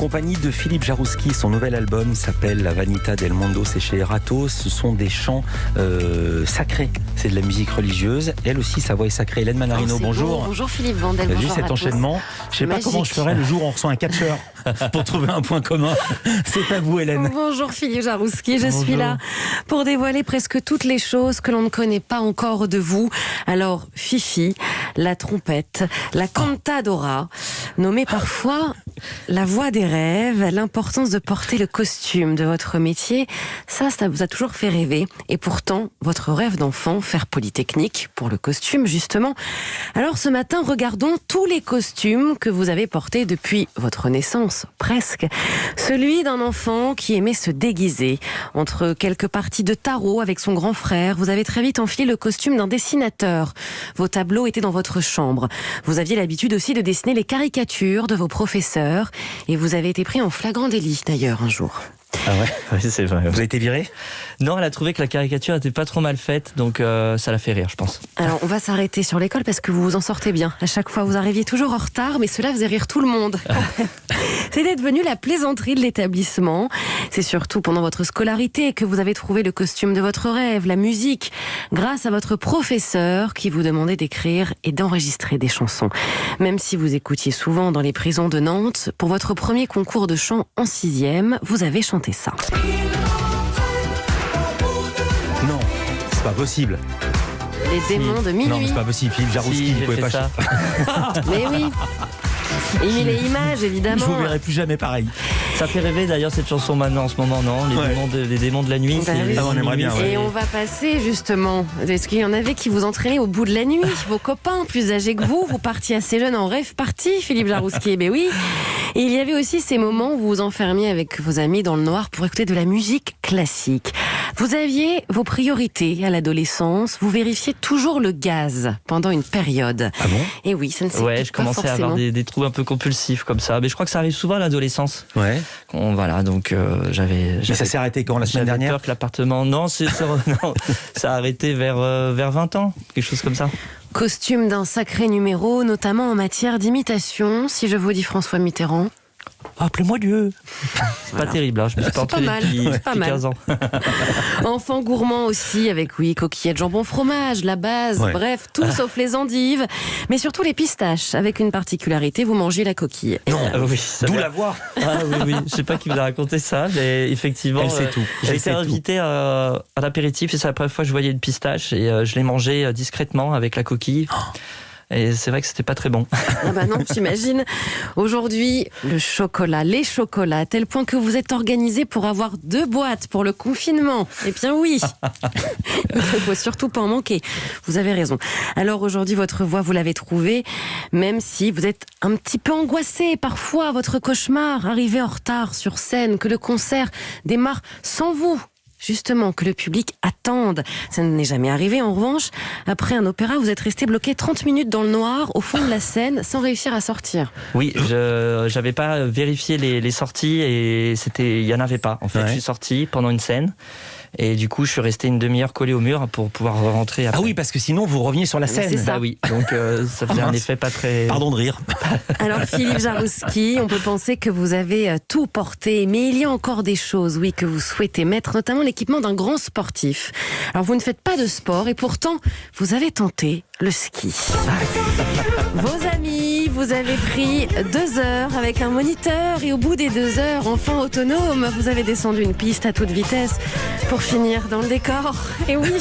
compagnie de Philippe Jarouski. Son nouvel album s'appelle La Vanità del Mondo, c'est chez Erato. Ce sont des chants sacrés, c'est de la musique religieuse. Elle aussi, sa voix est sacrée. Hélène Manarino, bonjour. Bonjour Philippe Vandel, bonjour. bonjour Vu cet enchaînement, je ne sais pas comment je ferais le jour où on reçoit un catcheur pour trouver un point commun. C'est à vous, Hélène. Bonjour Philippe Jarouski, je suis là pour dévoiler presque toutes les choses que l'on ne connaît pas encore de vous. Alors, Fifi, la trompette, la cantadora, nommée parfois la voix des rêves, l'importance de porter le costume de votre métier, ça vous a toujours fait rêver. Et pourtant, votre rêve d'enfant, faire Polytechnique, pour le costume justement. Alors ce matin, regardons tous les costumes que vous avez portés depuis votre naissance, presque. Celui d'un enfant qui aimait se déguiser. Entre quelques parties de tarot avec son grand frère, vous avez très vite enfilé le costume d'un dessinateur. Vos tableaux étaient dans votre chambre. Vous aviez l'habitude aussi de dessiner les caricatures de vos professeurs. Et vous avez été pris en flagrant délit d'ailleurs un jour. Ah ouais, oui, c'est vrai. Vous avez été viré ? Non, elle a trouvé que la caricature était pas trop mal faite, donc ça l'a fait rire, je pense. Alors, on va s'arrêter sur l'école parce que vous vous en sortez bien. À chaque fois, vous arriviez toujours en retard, mais cela faisait rire tout le monde. C'était devenu la plaisanterie de l'établissement. C'est surtout pendant votre scolarité que vous avez trouvé le costume de votre rêve, la musique, grâce à votre professeur qui vous demandait d'écrire et d'enregistrer des chansons. Même si vous écoutiez souvent dans les prisons de Nantes, pour votre premier concours de chant en 6e, vous avez chanté ça. Non, c'est pas possible. Les démons de minuit. Non, mais c'est pas possible. Philippe Jarouski, vous pouvez pas. Ça. Mais oui. Et les images, évidemment. Je vous verrai plus jamais pareil. Ça fait rêver d'ailleurs cette chanson maintenant en ce moment, non ? Les démons de la nuit. Bah oui. On aimerait bien. Et on va passer justement, parce qu'il y en avait qui vous entraînaient au bout de la nuit, vos copains plus âgés que vous partiez assez jeune en rêve party, Philippe Jarouski. Ben oui. Et il y avait aussi ces moments où vous vous enfermiez avec vos amis dans le noir pour écouter de la musique classique. Vous aviez vos priorités à l'adolescence, vous vérifiez toujours le gaz pendant une période. Ah bon ? Et oui, ça ne s'explique pas forcément. Je commençais à avoir des trous un peu compulsifs comme ça. Mais je crois que ça arrive souvent à l'adolescence. Ouais. Voilà, donc j'avais. Mais ça s'est arrêté quand, la semaine dernière ? J'avais peur que l'appartement. Non, non, ça a arrêté vers 20 ans, quelque chose comme ça. Costume d'un sacré numéro, notamment en matière d'imitation, si je vous dis François Mitterrand. Appelez-moi Dieu. C'est pas terrible, hein. Je me suis pas entraîné depuis 15 ans. Enfant gourmand aussi, avec coquillettes, jambon, fromage, la base, bref, tout sauf les endives, mais surtout les pistaches, avec une particularité, vous mangez la coquille. Non, oui, d'où la voix. Ah oui, je sais pas qui vous a raconté ça, mais effectivement, elle sait tout. J'ai été invité à l'apéritif et c'est la première fois que je voyais une pistache et je l'ai mangée discrètement avec la coquille. Et c'est vrai que c'était pas très bon. Ah bah non, j'imagine. Aujourd'hui, le chocolat, les chocolats, à tel point que vous êtes organisé pour avoir 2 boîtes pour le confinement. Eh bien oui. Il ne faut surtout pas en manquer. Vous avez raison. Alors aujourd'hui, votre voix, vous l'avez trouvée, même si vous êtes un petit peu angoissé. Parfois, votre cauchemar, arrivé en retard sur scène, que le concert démarre sans vous. Justement, que le public attende. Ça n'est jamais arrivé, en revanche. Après un opéra, vous êtes resté bloqué 30 minutes dans le noir, au fond de la scène, sans réussir à sortir. Oui, j'avais pas vérifié les sorties et il y en avait pas. En fait, je suis sorti pendant une scène. Et du coup, je suis resté une demi-heure collé au mur pour pouvoir rentrer après. Ah oui, parce que sinon, vous reveniez sur la scène. C'est ça. Ah oui, donc ça faisait un effet pas très... Pardon de rire. Alors, Philippe Jarouski, on peut penser que vous avez tout porté, mais il y a encore des choses, que vous souhaitez mettre, notamment l'équipement d'un grand sportif. Alors, vous ne faites pas de sport et pourtant, vous avez tenté le ski. Vos amis, vous avez pris 2 heures avec un moniteur et au bout des 2 heures, enfin autonome, vous avez descendu une piste à toute vitesse pour finir dans le décor. Et oui,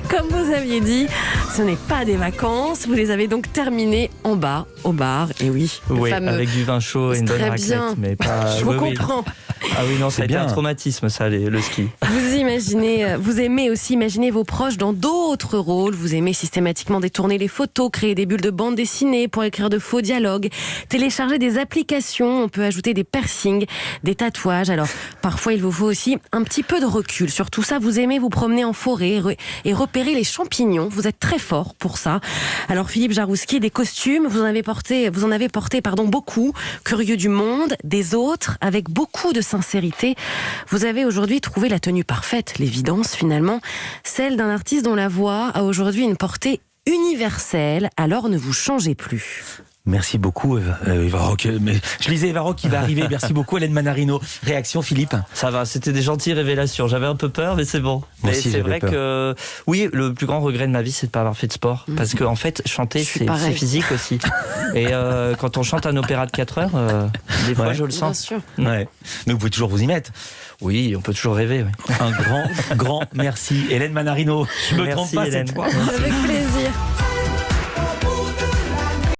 comme vous aviez dit, ce n'est pas des vacances, vous les avez donc terminées en bas, au bar. Et oui, fameux... avec du vin chaud et une bonne raclette. Bien. Mais pas... Je vous comprends. Ah oui, non, ça a été un traumatisme, ça, le ski. Vous aimez aussi imaginer vos proches dans d'autres rôles. Vous aimez systématiquement détourner les photos, créer des bulles de bande dessinée pour écrire de faux dialogues, télécharger des applications, on peut ajouter des piercings, des tatouages. Alors, parfois, il vous faut aussi un petit peu de recul. Sur tout ça, vous aimez vous promener en forêt et repérer les champignons. Vous êtes très fort pour ça. Alors, Philippe Jarouski, des costumes, vous en avez porté beaucoup. Curieux du monde, des autres, avec beaucoup de sincérité. Vous avez aujourd'hui trouvé la tenue parfaite, l'évidence finalement, celle d'un artiste dont la voix a aujourd'hui une portée universelle, alors ne vous changez plus. Merci beaucoup, Eva Rock. Mais je lisais Eva Rock qui va arriver. Merci beaucoup, Hélène Manarino. Réaction, Philippe? Ça va, c'était des gentilles révélations. J'avais un peu peur, mais c'est bon. Moi mais aussi, c'est j'avais vrai que, oui, le plus grand regret de ma vie, c'est de pas avoir fait de sport. Parce que, en fait, chanter, c'est physique aussi. Et quand on chante un opéra de 4 heures, des fois, je le sens. Bien sûr. Ouais. Mais vous pouvez toujours vous y mettre. Oui, on peut toujours rêver. Oui. Un grand merci. Hélène Manarino. Je me trompe pas Hélène. cette fois. Avec plaisir.